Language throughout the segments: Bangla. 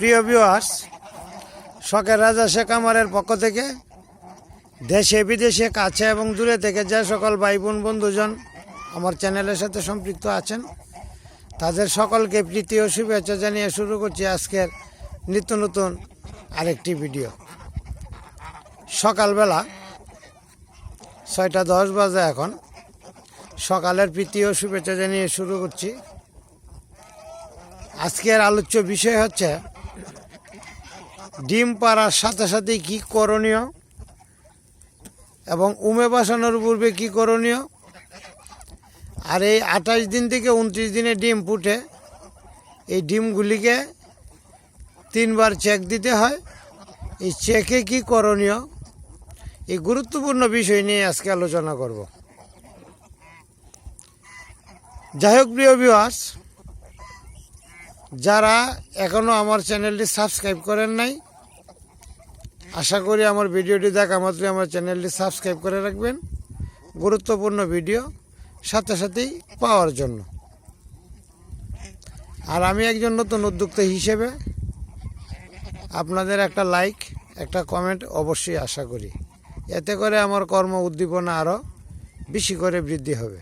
প্রিয় ভিউয়ার্স, শখের রাজা শেখ আমারের পক্ষ থেকে দেশে বিদেশে কাছে এবং দূরে থেকে যে সকল ভাই বোন বন্ধুজন আমার চ্যানেলের সাথে সম্পৃক্ত আছেন তাদের সকলকে প্রীতি ও শুভেচ্ছা জানিয়ে শুরু করছি আজকের নিত্য নতুন আরেকটি ভিডিও। সকালবেলা 6:10 বাজে এখন। সকালের প্রীতি ও শুভেচ্ছা জানিয়ে শুরু করছি। আজকের আলোচ্য বিষয় হচ্ছে ডিম পাড়ার সাথে সাথে কী করণীয় এবং উমে বসানোর পূর্বে কী করণীয়, আর এই 28 দিন থেকে 29 দিনে ডিম ফুটে এই ডিমগুলিকে 3 বার চেক দিতে হয়। এই চেকে কী করণীয়, এই গুরুত্বপূর্ণ বিষয় নিয়ে আজকে আলোচনা করব। যাই হোক প্রিয় ভিউয়ার্স, যারা এখনও আমার চ্যানেলটি সাবস্ক্রাইব করেন নাই, আশা করি আমার ভিডিওটি দেখা মাত্রই আমার চ্যানেলটি সাবস্ক্রাইব করে রাখবেন গুরুত্বপূর্ণ ভিডিও সাথে সাথেই পাওয়ার জন্য। আর আমি একজন নতুন উদ্যোক্তা হিসেবে আপনাদের একটা লাইক, একটা কমেন্ট অবশ্যই আশা করি। এতে করে আমার কর্ম উদ্দীপনা আরও বেশি করে বৃদ্ধি হবে।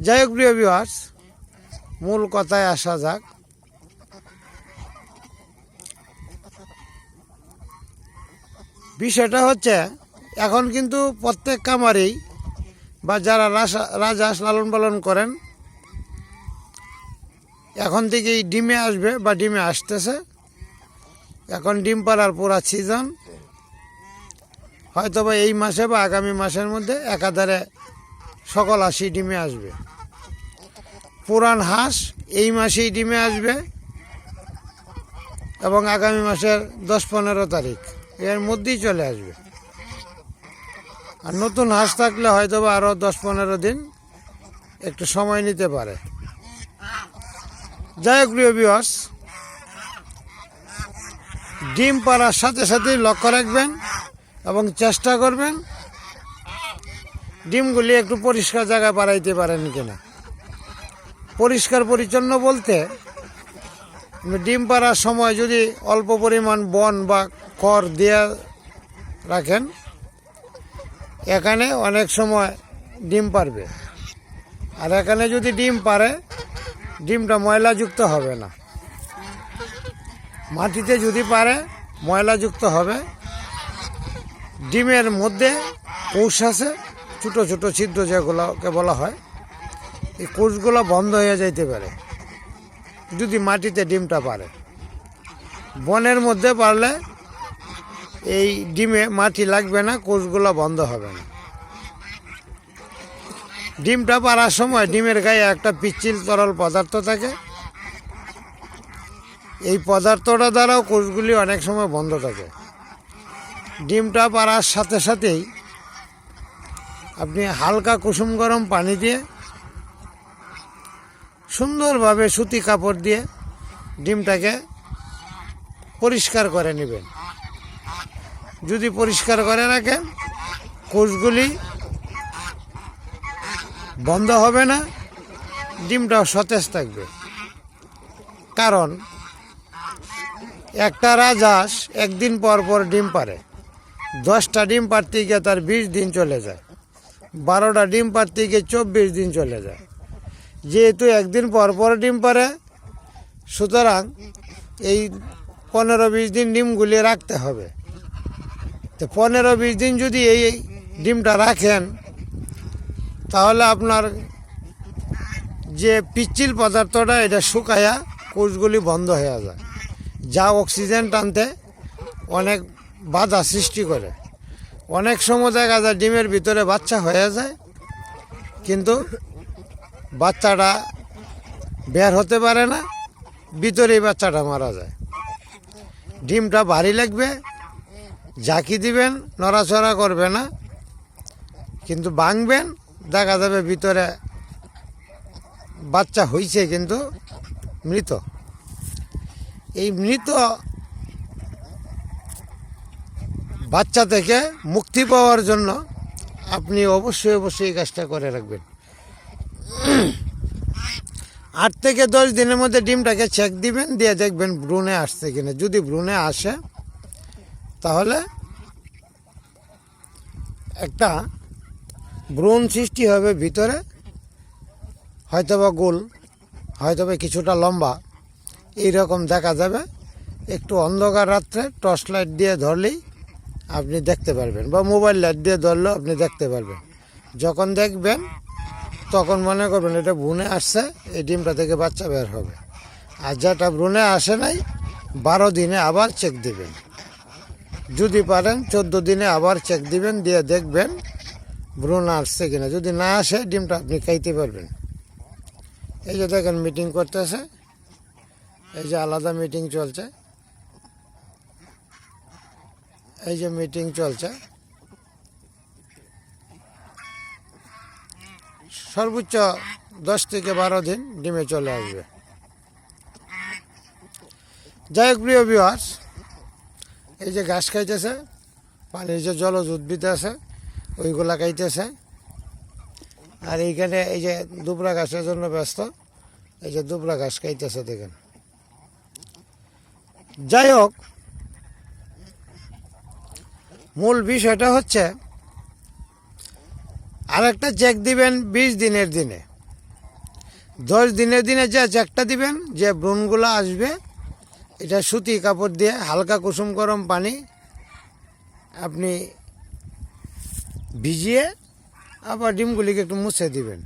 যাই হোক প্রিয় ভিউয়ার্স, মূল কথায় আসা যাক। বিষয়টা হচ্ছে, এখন কিন্তু প্রত্যেক খামারেই বা যারা রাজহাঁস লালন পালন করেন এখন থেকেই ডিমে আসবে বা ডিমে আসতেছে। এখন ডিম পাড়ার পুরা সিজন, হয়তো বা এই মাসে বা আগামী মাসের মধ্যে একাধারে সকল হাঁসই ডিমে আসবে। পুরান হাঁস এই মাসেই ডিমে আসবে এবং আগামী মাসের 10-15 তারিখ এর মধ্যেই চলে আসবে। আর নতুন হাঁস থাকলে হয়তো বা আরও 10-15 দিন একটু সময় নিতে পারে। যাই হোক প্রিয় ভিউয়ার্স, ডিম পাড়ার সাথে সাথেই লক্ষ্য রাখবেন এবং চেষ্টা করবেন ডিমগুলি একটু পরিষ্কার জায়গায় পাড়াইতে পারেন কিনা। পরিষ্কার পরিচ্ছন্ন বলতে, ডিম পাড়ার সময় যদি অল্প পরিমাণ বন বা খড় দিয়ে রাখেন, এখানে অনেক সময় ডিম পারবে। আর এখানে যদি ডিম পারে, ডিমটা ময়লাযুক্ত হবে না। মাটিতে যদি পারে ময়লাযুক্ত হবে। ডিমের মধ্যে কোষ আছে, ছোটো ছোটো ছিদ্র যেগুলোকে বলা হয়, এই কোষগুলো বন্ধ হয়ে যাইতে পারে যদি মাটিতে ডিমটা পারে। বনের মধ্যে পারলে এই ডিমে মাটি লাগবে না, কোষগুলো বন্ধ হবে না। ডিমটা পাড়ার সময় ডিমের গায়ে একটা পিচ্ছিল তরল পদার্থ থাকে। এই পদার্থটা দ্বারাও কোষগুলি অনেক সময় বন্ধ থাকে। ডিমটা পাড়ার সাথে সাথেই আপনি হালকা কুসুম গরম পানি দিয়ে সুন্দরভাবে সুতি কাপড় দিয়ে ডিমটাকে পরিষ্কার করে নেবেন। যদি পরিষ্কার করে রাখেন, কোষগুলি বন্ধ হবে না, ডিমটাও সতেজ থাকবে। কারণ একটা রাজহাঁস একদিন পর পর ডিম পারে। 10টা ডিম পারতে গিয়ে তার 20 দিন চলে যায়, 12টা ডিম পারতে গিয়ে 24 দিন চলে যায়। যেহেতু একদিন পর পর ডিম পারে, সুতরাং এই 15-20 দিন ডিমগুলি রাখতে হবে। তো 15-20 দিন যদি এই ডিমটা রাখেন, তাহলে আপনার যে পিচ্ছিল পদার্থটা এটা শুকায়া কোষগুলি বন্ধ হয়ে যায়, যা অক্সিজেন টানতে অনেক বাধা সৃষ্টি করে। অনেক সময় দেখা যায় ডিমের ভিতরে বাচ্চা হয়ে যায়, কিন্তু বাচ্চাটা বের হতে পারে না, ভিতরেই বাচ্চাটা মারা যায়। ডিমটা ভারী লাগবে, ঝাঁকি দিবেন, নড়াচড়া করবে না, কিন্তু ভাঙবেন, দেখা যাবে ভিতরে বাচ্চা হয়েছে কিন্তু মৃত। এই মৃত বাচ্চা থেকে মুক্তি পাওয়ার জন্য আপনি অবশ্যই এই কাজটা করে রাখবেন। 8 থেকে 10 দিনের মধ্যে ডিমটাকে চেক দিবেন, দিয়ে দেখবেন ভ্রূণে আসছে কিনা। যদি ভ্রূণে আসে তাহলে একটা ভ্রূণ সৃষ্টি হবে ভিতরে, হয়তোবা গোল, হয়তোবা কিছুটা লম্বা, এইরকম দেখা যাবে। একটু অন্ধকার রাত্রে টর্চ লাইট দিয়ে ধরলেই আপনি দেখতে পারবেন, বা মোবাইল লাইট দিয়ে ধরলেও আপনি দেখতে পারবেন। যখন দেখবেন তখন মনে করবেন এটা ভ্রূণে আসছে, এই ডিমটা থেকে বাচ্চা বের হবে। আর যেটা ভ্রূণে আসে নাই 12 দিনে আবার চেক দিবেন। যদি পারেন 14 দিনে আবার চেক দিবেন, দিয়ে দেখবেন ভ্রূণ আসছে কিনা। যদি না আসে ডিমটা আপনি খাইতে পারবেন। এই যে দেখেন মিটিং করতেছে, এই যে আলাদা মিটিং চলছে, এই যে মিটিং চলছে। সর্বোচ্চ 10 থেকে 12 দিন ডিমে চলে আসবে। যাই হোক প্রিয় ভিউয়ার্স, এই যে ঘাস খাইতেছে, পানির যে জলজ উদ্ভিদ আছে ওইগুলা খাইতেছে। আর এইখানে এই যে দুবরা ঘাসের জন্য ব্যস্ত, এই যে দুবরা ঘাস খাইতেছে দেখেন। যাই হোক, মূল বিষয়টা হচ্ছে আরেকটা চেক দিবেন 20 দিনের দিনে। 10 দিনের দিনে যে চেকটা দিবেন, যে ভ্রূণগুলো আসবে, এটা সুতি কাপড় দিয়ে হালকা কুসুম গরম পানি আপনি ভিজিয়ে আবার ডিমগুলিকে একটু মুছে দিবেন।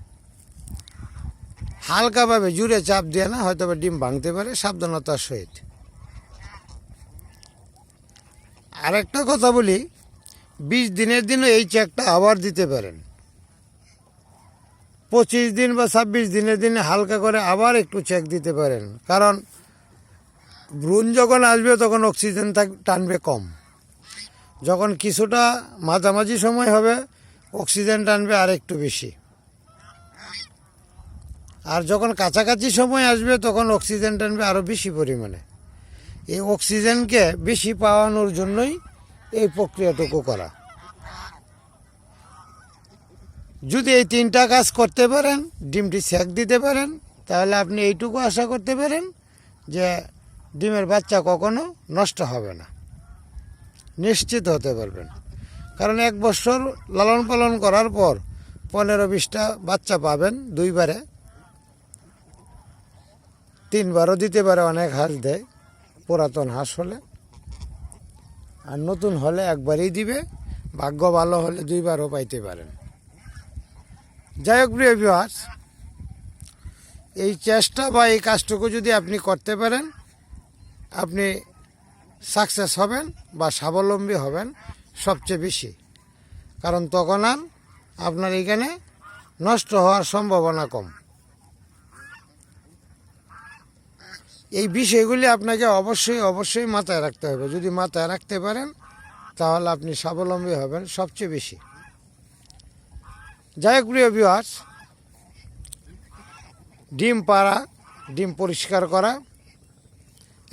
হালকাভাবে, জুড়ে চাপ দিয়ে না, হয়তো ডিম ভাঙতে পারে, সাবধানতার সহিত। আরেকটা কথা বলি, 20 দিনের দিনও এই চেকটা আবার দিতে পারেন। 25 দিন বা 26 দিনের দিনে হালকা করে আবার একটু চেক দিতে পারেন। কারণ ভ্রূণ যখন আসবে তখন অক্সিজেন টানবে কম, যখন কিছুটা মাঝামাঝি সময় হবে অক্সিজেন টানবে আর একটু বেশি, আর যখন কাছাকাছি সময় আসবে তখন অক্সিজেন টানবে আরও বেশি পরিমাণে। এই অক্সিজেনকে বেশি পাওয়ানোর জন্যই এই প্রক্রিয়াটুকু করা। যদি এই 3টা কাজ করতে পারেন, ডিমটি সেক দিতে পারেন, তাহলে আপনি এইটুকু আশা করতে পারেন যে ডিমের বাচ্চা কখনো নষ্ট হবে না, নিশ্চিত হতে পারবেন। কারণ 1 বছর লালন পালন করার পর 15-20টা বাচ্চা পাবেন। 2বারে 3বারও দিতে পারে, অনেক হাঁস দেয় পুরাতন হাঁস হলে। আর নতুন হলে একবারই দিবে, ভাগ্য ভালো হলে 2বারও পাইতে পারেন। যাই হোক প্রিয় ভিউয়ার্স, এই চেষ্টা বা এই কাজটুকু যদি আপনি করতে পারেন, আপনি সাকসেস হবেন বা স্বাবলম্বী হবেন সবচেয়ে বেশি। কারণ তখন আর আপনার এখানে নষ্ট হওয়ার সম্ভাবনা কম। এই বিষয়গুলি আপনাকে অবশ্যই অবশ্যই মাথায় রাখতে হবে। যদি মাথায় রাখতে পারেন তাহলে আপনি স্বাবলম্বী হবেন সবচেয়ে বেশি। যাই হোক প্রিয় ভিউয়ার্স, ডিম পাড়া, ডিম পরিষ্কার করা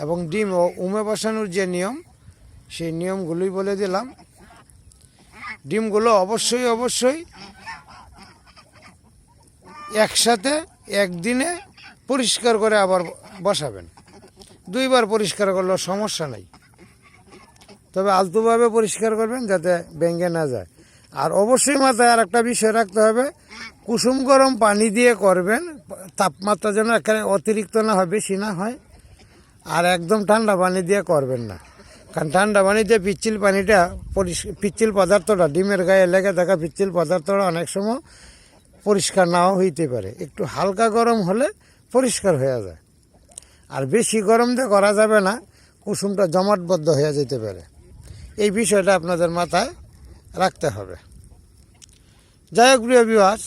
এবং ডিম ও উমে বসানোর যে নিয়ম, সেই নিয়মগুলোই বলে দিলাম। ডিমগুলো অবশ্যই অবশ্যই একসাথে একদিনে পরিষ্কার করে আবার বসাবেন। 2বার পরিষ্কার করলেও সমস্যা নেই, তবে আলতোভাবে পরিষ্কার করবেন যাতে ভেঙে না যায়। আর অবশ্যই মাথায় আর একটা বিষয় রাখতে হবে, কুসুম গরম পানি দিয়ে করবেন, তাপমাত্রা যেন একেবারে অতিরিক্ত না হয়, বেশি না হয়। আর একদম ঠান্ডা পানি দিয়ে করবেন না, কারণ ঠান্ডা পানি দিয়ে পিচ্ছিল পানিটা পিচ্ছিল পদার্থটা, ডিমের গায়ে লেগে থাকা পিচ্ছিল পদার্থটা অনেক সময় পরিষ্কার নাও হইতে পারে। একটু হালকা গরম হলে পরিষ্কার হয়ে যায়। আর বেশি গরম দিয়ে করা যাবে না, কুসুমটা জমাটবদ্ধ হয়ে যেতে পারে। এই বিষয়টা আপনাদের মাথায় রাখতে হবে। যাই হোক প্রিয় ভিউয়ার্স,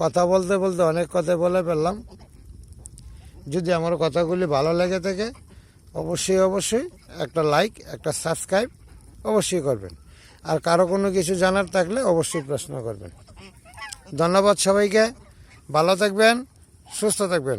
কথা বলতে বলতে অনেক কথা বলে ফেললাম। যদি আমার কথাগুলি ভালো লেগে থাকে অবশ্যই অবশ্যই একটা লাইক, একটা সাবস্ক্রাইব অবশ্যই করবেন। আর কারো কোনো কিছু জানার থাকলে অবশ্যই প্রশ্ন করবেন। ধন্যবাদ সবাইকে, ভালো থাকবেন, সুস্থ থাকবেন।